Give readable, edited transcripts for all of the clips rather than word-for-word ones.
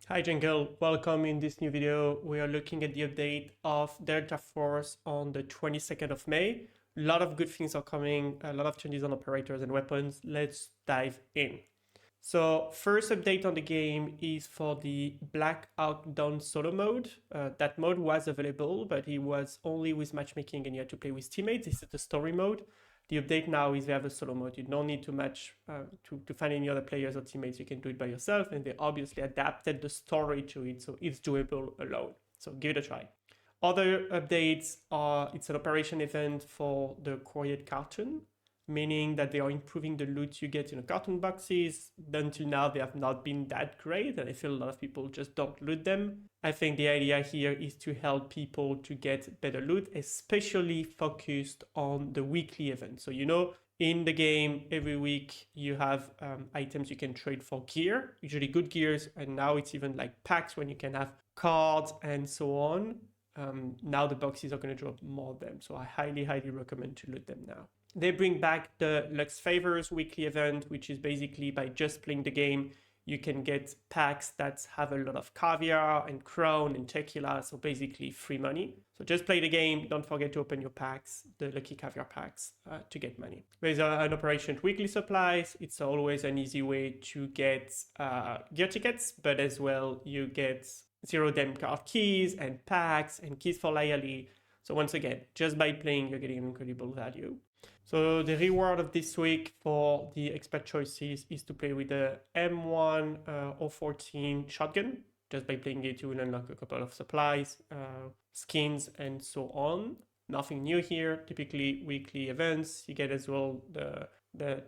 Hi Jungle, welcome. In this new video. We are looking at the update of Delta Force on the 22nd of May. A lot of good things are coming, a lot of changes on operators and weapons. Let's dive in. So first update on the game is for the Blackout Dawn solo mode. That mode was available, but it was only with matchmaking and you had to play with teammates. This is the story mode. The update now is they have a solo mode. You don't need to match to find any other players or teammates. You can do it by yourself, and they obviously adapted the story to it, so it's doable alone. So give it a try. Other updates are it's an operation event for the Courier carton, meaning that they are improving the loot you get in the carton boxes. Until now, they have not been that great, and I feel a lot of people just don't loot them. I think the idea here is to help people to get better loot, especially focused on the weekly event. So, in the game, every week you have items you can trade for gear, usually good gears, and now it's even like packs when you can have cards and so on. Now the boxes are going to drop more of them, so I highly recommend to loot them now. They bring back the Lux Favors weekly event, which is basically by just playing the game, you can get packs that have a lot of caviar and crown and tequila, so basically free money. So just play the game, don't forget to open your packs, the lucky caviar packs, to get money. There's an operation weekly supplies. It's always an easy way to get gear tickets, but as well you get 0 dem card keys and packs and keys for Layali. So once again, just by playing, you're getting incredible value. So the reward of this week for the expert choices is to play with the M14 shotgun. Just by playing it, you will unlock a couple of supplies, skins, and so on. Nothing new here. Typically weekly events. You get as well the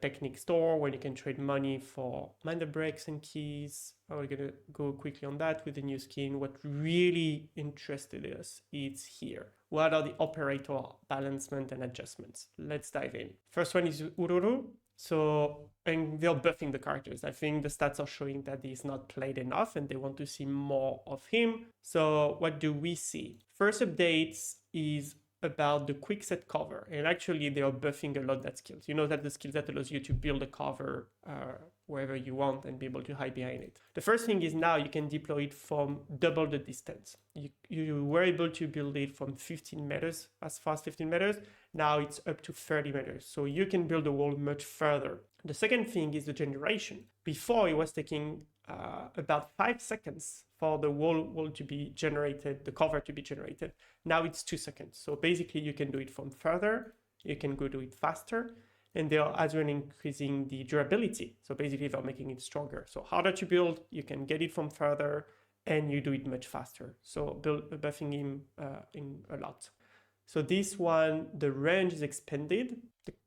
Technic store where you can trade money for minder breaks and keys. We're gonna go quickly on that with the new skin. What really interested us is here. What are the operator balancement and adjustments? Let's dive in. First one is Uluru. So, and they're buffing the characters. I think the stats are showing that he's not played enough and they want to see more of him. So what do we see? First updates is about the quick set cover, and actually they are buffing a lot that skills. You know that the skills that allows you to build a cover wherever you want and be able to hide behind it. The first thing is now you can deploy it from double the distance. You were able to build it from 15 meters, as far as 15 meters. Now it's up to 30 meters. So you can build the wall much further. The second thing is the generation. Before it was taking about 5 seconds for the wall to be generated, the cover to be generated. Now it's 2 seconds. So basically you can do it from further, you can go do it faster, and they are as well increasing the durability. So basically they're making it stronger. So harder to build, you can get it from further, and you do it much faster. So buffing him in a lot. So this one, the range is expanded.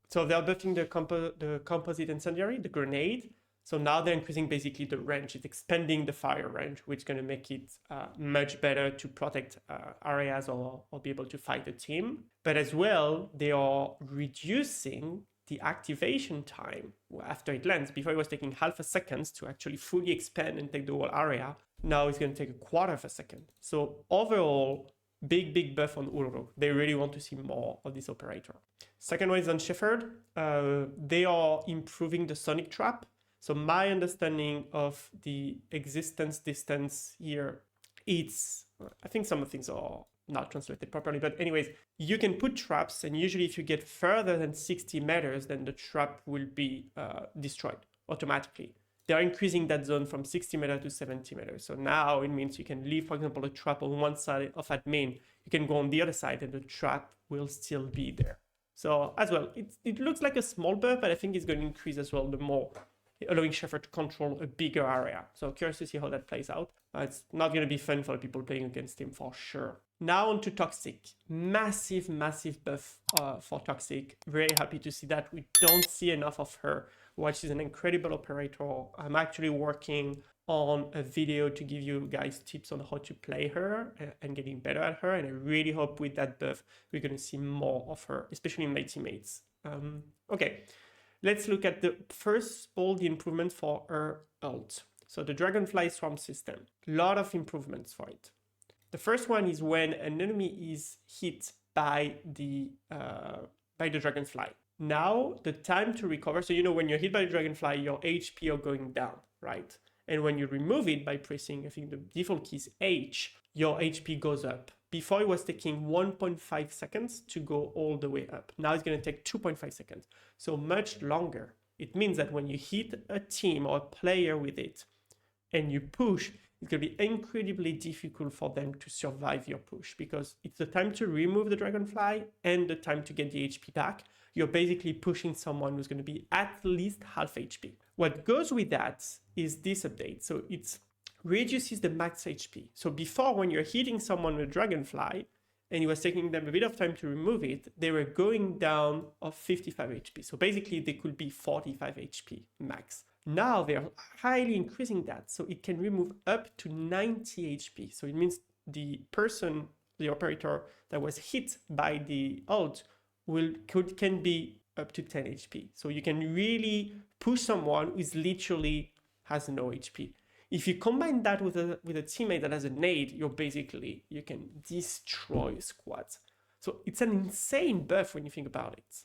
So they're buffing the composite incendiary, the grenade. So now they're increasing basically the range. It's expanding the fire range, which is going to make it much better to protect areas or be able to fight the team. But as well, they are reducing the activation time after it lands. Before it was taking half a second to actually fully expand and take the whole area. Now it's going to take a quarter of a second. So overall, big buff on Uluru. They really want to see more of this operator. Second one is on Shepherd. They are improving the sonic trap. So my understanding of the existence distance here, I think some of things are not translated properly, but anyways, you can put traps, and usually if you get further than 60 meters, then the trap will be destroyed automatically. They're increasing that zone from 60 meters to 70 meters. So now it means you can leave, for example, a trap on one side of admin. You can go on the other side and the trap will still be there. So as well, it looks like a small buff, but I think it's going to increase as well the more, allowing Shepherd to control a bigger area. So curious to see how that plays out. It's not going to be fun for the people playing against him for sure. Now on to Toxik. Massive buff for Toxik. Very happy to see that. We don't see enough of her, which is an incredible operator. I'm actually working on a video to give you guys tips on how to play her and getting better at her. And I really hope with that buff, we're going to see more of her, especially in my teammates. Okay. Let's look at the first all the improvements for her ult. So the Dragonfly Swarm system, a lot of improvements for it. The first one is when an enemy is hit by the Dragonfly. Now the time to recover, so when you're hit by the Dragonfly, your HP are going down, right? And when you remove it by pressing, I think the default key is H, your HP goes up. Before it was taking 1.5 seconds to go all the way up. Now it's going to take 2.5 seconds. So much longer. It means that when you hit a team or a player with it and you push, it's going to be incredibly difficult for them to survive your push because it's the time to remove the dragonfly and the time to get the HP back. You're basically pushing someone who's going to be at least half HP. What goes with that is this update. So it's reduces the max HP. So before, when you're hitting someone with dragonfly and it was taking them a bit of time to remove it, they were going down of 55 HP. So basically they could be 45 HP max. Now they're highly increasing that. So it can remove up to 90 HP. So it means the person, the operator that was hit by the ult can be up to 10 HP. So you can really push someone who literally has no HP. If you combine that with a teammate that has a nade, you can destroy squads. So it's an insane buff when you think about it.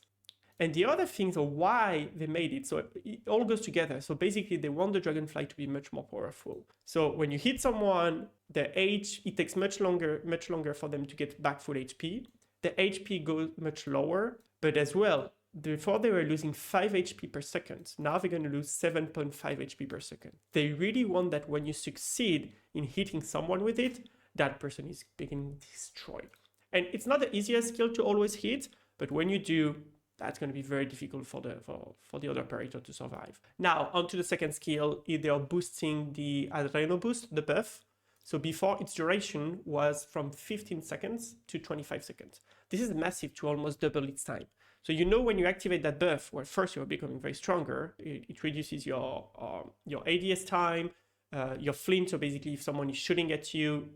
And the other things are why they made it. So it all goes together. So basically they want the dragonfly to be much more powerful. So when you hit someone, it takes much longer for them to get back full HP. The HP goes much lower, but as well, before they were losing 5 HP per second, now they're going to lose 7.5 HP per second. They really want that when you succeed in hitting someone with it, that person is being destroyed. And it's not the easiest skill to always hit, but when you do, that's going to be very difficult for the other operator to survive. Now, onto the second skill, they are boosting the Adreno boost, the buff. So before, its duration was from 15 seconds to 25 seconds. This is massive to almost double its time. So you know when you activate that buff, well, first you're becoming very stronger. It reduces your ADS time, your flint. So basically, if someone is shooting at you,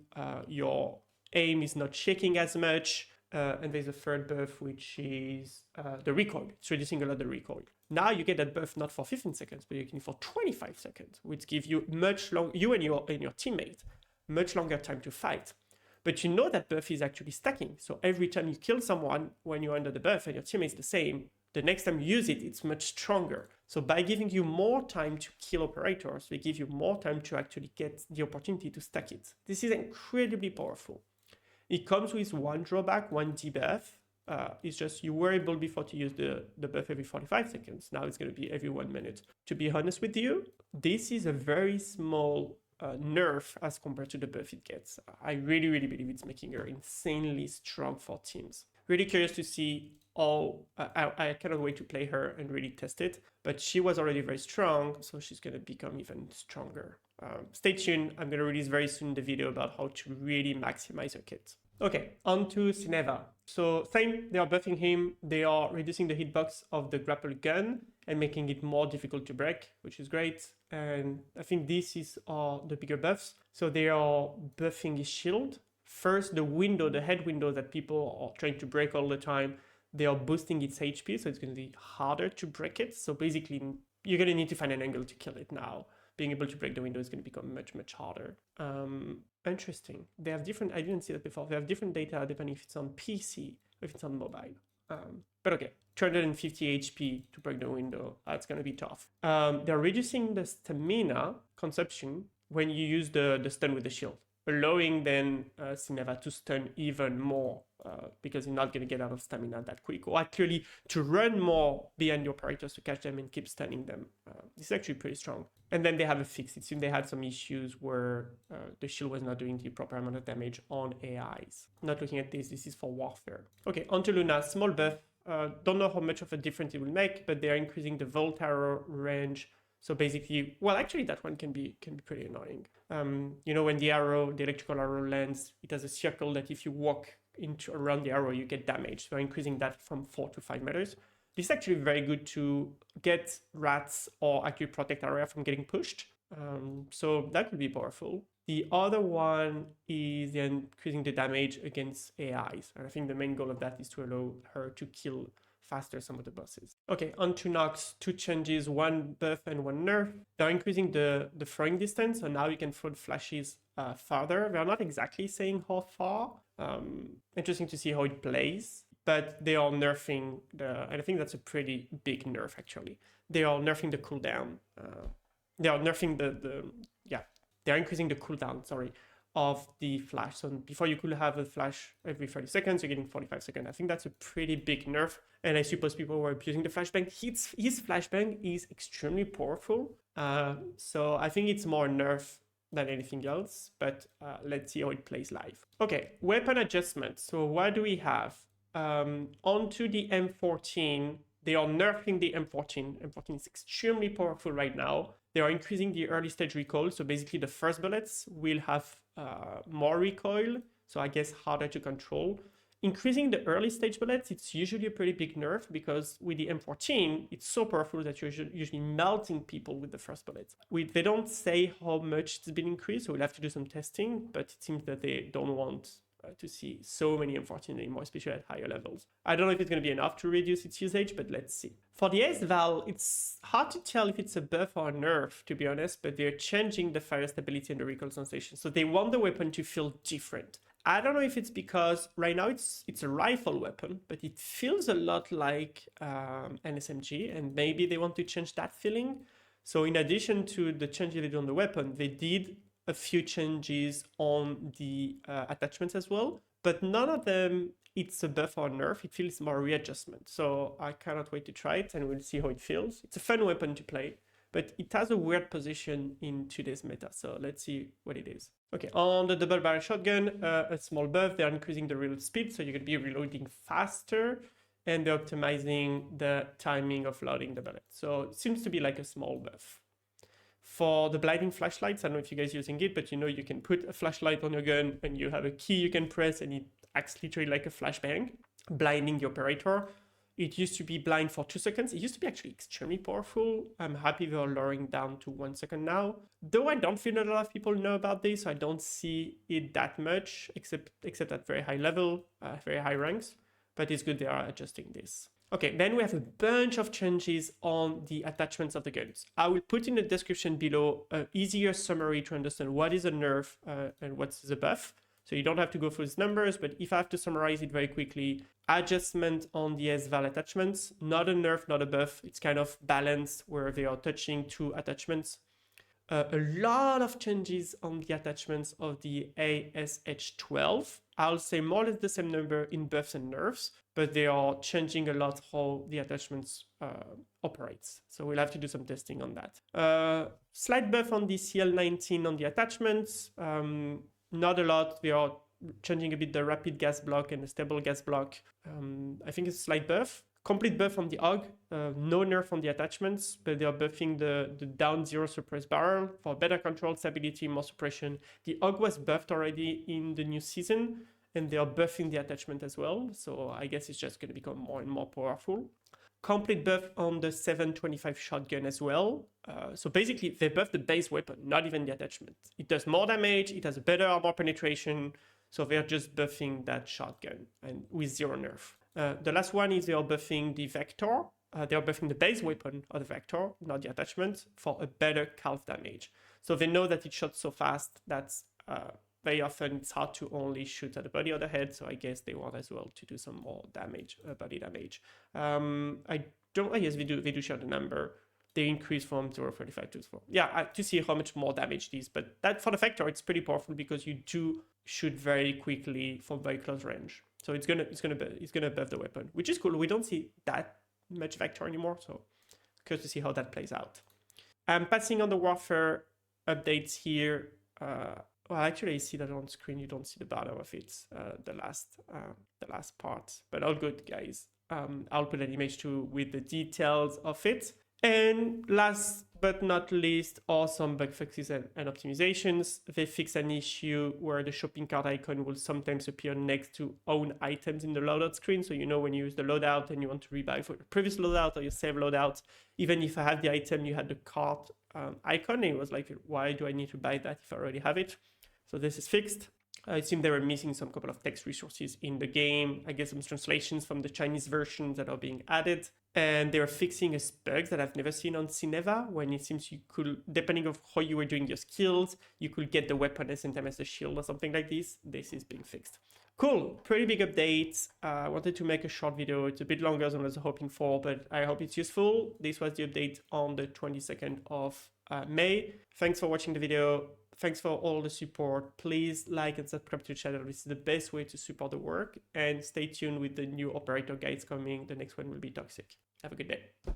your aim is not shaking as much. And there's a third buff, which is the recoil. It's reducing a lot the recoil. Now you get that buff not for 15 seconds, but you can for 25 seconds, which gives you much longer, you and your teammate, much longer time to fight. But you know that buff is actually stacking. So every time you kill someone when you're under the buff and your teammate is the same, the next time you use it, it's much stronger. So by giving you more time to kill operators, they give you more time to actually get the opportunity to stack it. This is incredibly powerful. It comes with one drawback, one debuff. It's just you were able before to use the buff every 45 seconds. Now it's going to be every 1 minute. To be honest with you, this is a very small nerf as compared to the buff it gets. I really, really believe it's making her insanely strong for teams. Really curious to see how, I cannot wait to play her and really test it, but she was already very strong, so she's going to become even stronger. Stay tuned, I'm going to release very soon the video about how to really maximize her kit. Okay, on to Sineva. So same, they are buffing him, they are reducing the hitbox of the grapple gun and making it more difficult to break, which is great. And I think this is the bigger buffs. So they are buffing his shield. First, the window, the head window that people are trying to break all the time, they are boosting its HP, so it's going to be harder to break it. So basically, you're going to need to find an angle to kill it now. Being able to break the window is going to become much, much harder. Interesting. They have different, I didn't see that before. They have different data depending if it's on PC or if it's on mobile. But okay, 250 HP to break the window. That's going to be tough. They're reducing the stamina consumption when you use the stun with the shield, allowing then Sineva to stun even more because you're not going to get out of stamina that quick, or actually to run more behind your operators to catch them and keep stunning them. This is actually pretty strong. And then they have a fix. It seems they had some issues where the shield was not doing the proper amount of damage on AIs. Not looking at this is for warfare. Okay, onto Luna, small buff. Don't know how much of a difference it will make, but they are increasing the volt arrow range. So basically, well, actually that one can be pretty annoying. You know, when the electrical arrow lands, it has a circle that if you walk around the arrow, you get damage. So increasing that from 4 to 5 meters. This is actually very good to get rats or actually protect area from getting pushed. So that could be powerful. The other one is increasing the damage against AIs. And I think the main goal of that is to allow her to kill faster some of the bosses. Okay, on to Nox, 2 changes, one buff and one nerf. They're increasing the throwing distance, so now you can throw the flashes farther. They're not exactly saying how far. Interesting to see how it plays, but they are nerfing and I think that's a pretty big nerf actually. They are nerfing the cooldown. they are nerfing they're increasing the cooldown, sorry, of the flash. So before you could have a flash every 30 seconds, you're getting 45 seconds. I think that's a pretty big nerf. And I suppose people were abusing the flashbang. His flashbang is extremely powerful. So I think it's more nerf than anything else, but let's see how it plays live. Okay, weapon adjustment. So what do we have? Onto the M14, they are nerfing the M14. M14 is extremely powerful right now. They are increasing the early stage recoil. So basically the first bullets will have more recoil. So I guess harder to control. Increasing the early stage bullets, it's usually a pretty big nerf because with the M14, it's so powerful that you're usually melting people with the first bullets. They don't say how much it's been increased, so we'll have to do some testing, but it seems that they don't want to see so many M14 anymore, especially at higher levels. I don't know if it's going to be enough to reduce its usage, but let's see. For the S-Val, it's hard to tell if it's a buff or a nerf, to be honest, but they're changing the fire stability and the recoil sensation. So they want the weapon to feel different. I don't know if it's because right now it's a rifle weapon, but it feels a lot like an SMG, and maybe they want to change that feeling. So in addition to the changes they did on the weapon, they did a few changes on the attachments as well, but none of them it's a buff or nerf. It feels more readjustment. So I cannot wait to try it and we'll see how it feels. It's a fun weapon to play, but it has a weird position in today's meta. So let's see what it is. Okay, on the double barrel shotgun, a small buff, they're increasing the reload speed, so you're gonna be reloading faster, and they're optimizing the timing of loading the bullet. So it seems to be like a small buff. For the blinding flashlights, I don't know if you guys are using it, but you know you can put a flashlight on your gun and you have a key you can press and it acts literally like a flashbang, blinding the operator. It used to be blind for 2 seconds. It used to be actually extremely powerful. I'm happy they're lowering down to 1 second now. Though I don't feel a lot of people know about this, so I don't see it that much, except at very high level, very high ranks. But it's good they are adjusting this. Okay, then we have a bunch of changes on the attachments of the guns. I will put in the description below an easier summary to understand what is a nerf and what is a buff. So you don't have to go through these numbers, but if I have to summarize it very quickly, adjustment on the S-Val attachments, not a nerf, not a buff. It's kind of balanced where they are touching 2 attachments. A lot of changes on the attachments of the ASH12. I'll say more or less the same number in buffs and nerfs, but they are changing a lot how the attachments operates. So we'll have to do some testing on that. Slight buff on the CL19 on the attachments. Not a lot. They are changing a bit the rapid gas block and the stable gas block. I think it's a slight buff. Complete buff on the AUG. No nerf on the attachments, but they are buffing the down 0 suppressed barrel for better control, stability, more suppression. The AUG was buffed already in the new season, and they are buffing the attachment as well. So I guess it's just going to become more and more powerful. Complete buff on the 725 shotgun as well. So basically, they buff the base weapon, not even the attachment. It does more damage, it has a better armor penetration, so they're just buffing that shotgun and with 0 nerf. The last one is they are buffing the Vector. They are buffing the base weapon of the Vector, not the attachment, for a better calf damage. So they know that it shot so fast that very often it's hard to only shoot at the body or the head, so I guess they want as well to do some more damage, body damage. Yes, they do show the number. They increase from 0.35 to 4. Yeah, to see how much more damage it is, but that for the Vector, it's pretty powerful because you do shoot very quickly from very close range. So it's gonna buff the weapon, which is cool. We don't see that much Vector anymore, so curious to see how that plays out. Passing on the warfare updates here. Well, actually, I see that on screen. You don't see the bottom of it, the last part. But all good, guys. I'll put an image too with the details of it. And last but not least, some bug fixes and optimizations. They fix an issue where the shopping cart icon will sometimes appear next to own items in the loadout screen. So you know when you use the loadout and you want to rebuy for the previous loadout or your save loadout, even if I have the item, you had the cart icon. And it was like, why do I need to buy that if I already have it? So this is fixed. It seemed they were missing some couple of text resources in the game. I guess some translations from the Chinese version that are being added. And they were fixing a bug that I've never seen on Sineva, when it seems you could, depending on how you were doing your skills, you could get the weapon at the same time as the shield or something like this. This is being fixed. Cool, pretty big update. I wanted to make a short video. It's a bit longer than I was hoping for, but I hope it's useful. This was the update on the 22nd of May. Thanks for watching the video. Thanks for all the support. Please like and subscribe to the channel. This is the best way to support the work. And stay tuned with the new operator guides coming. The next one will be Toxik. Have a good day.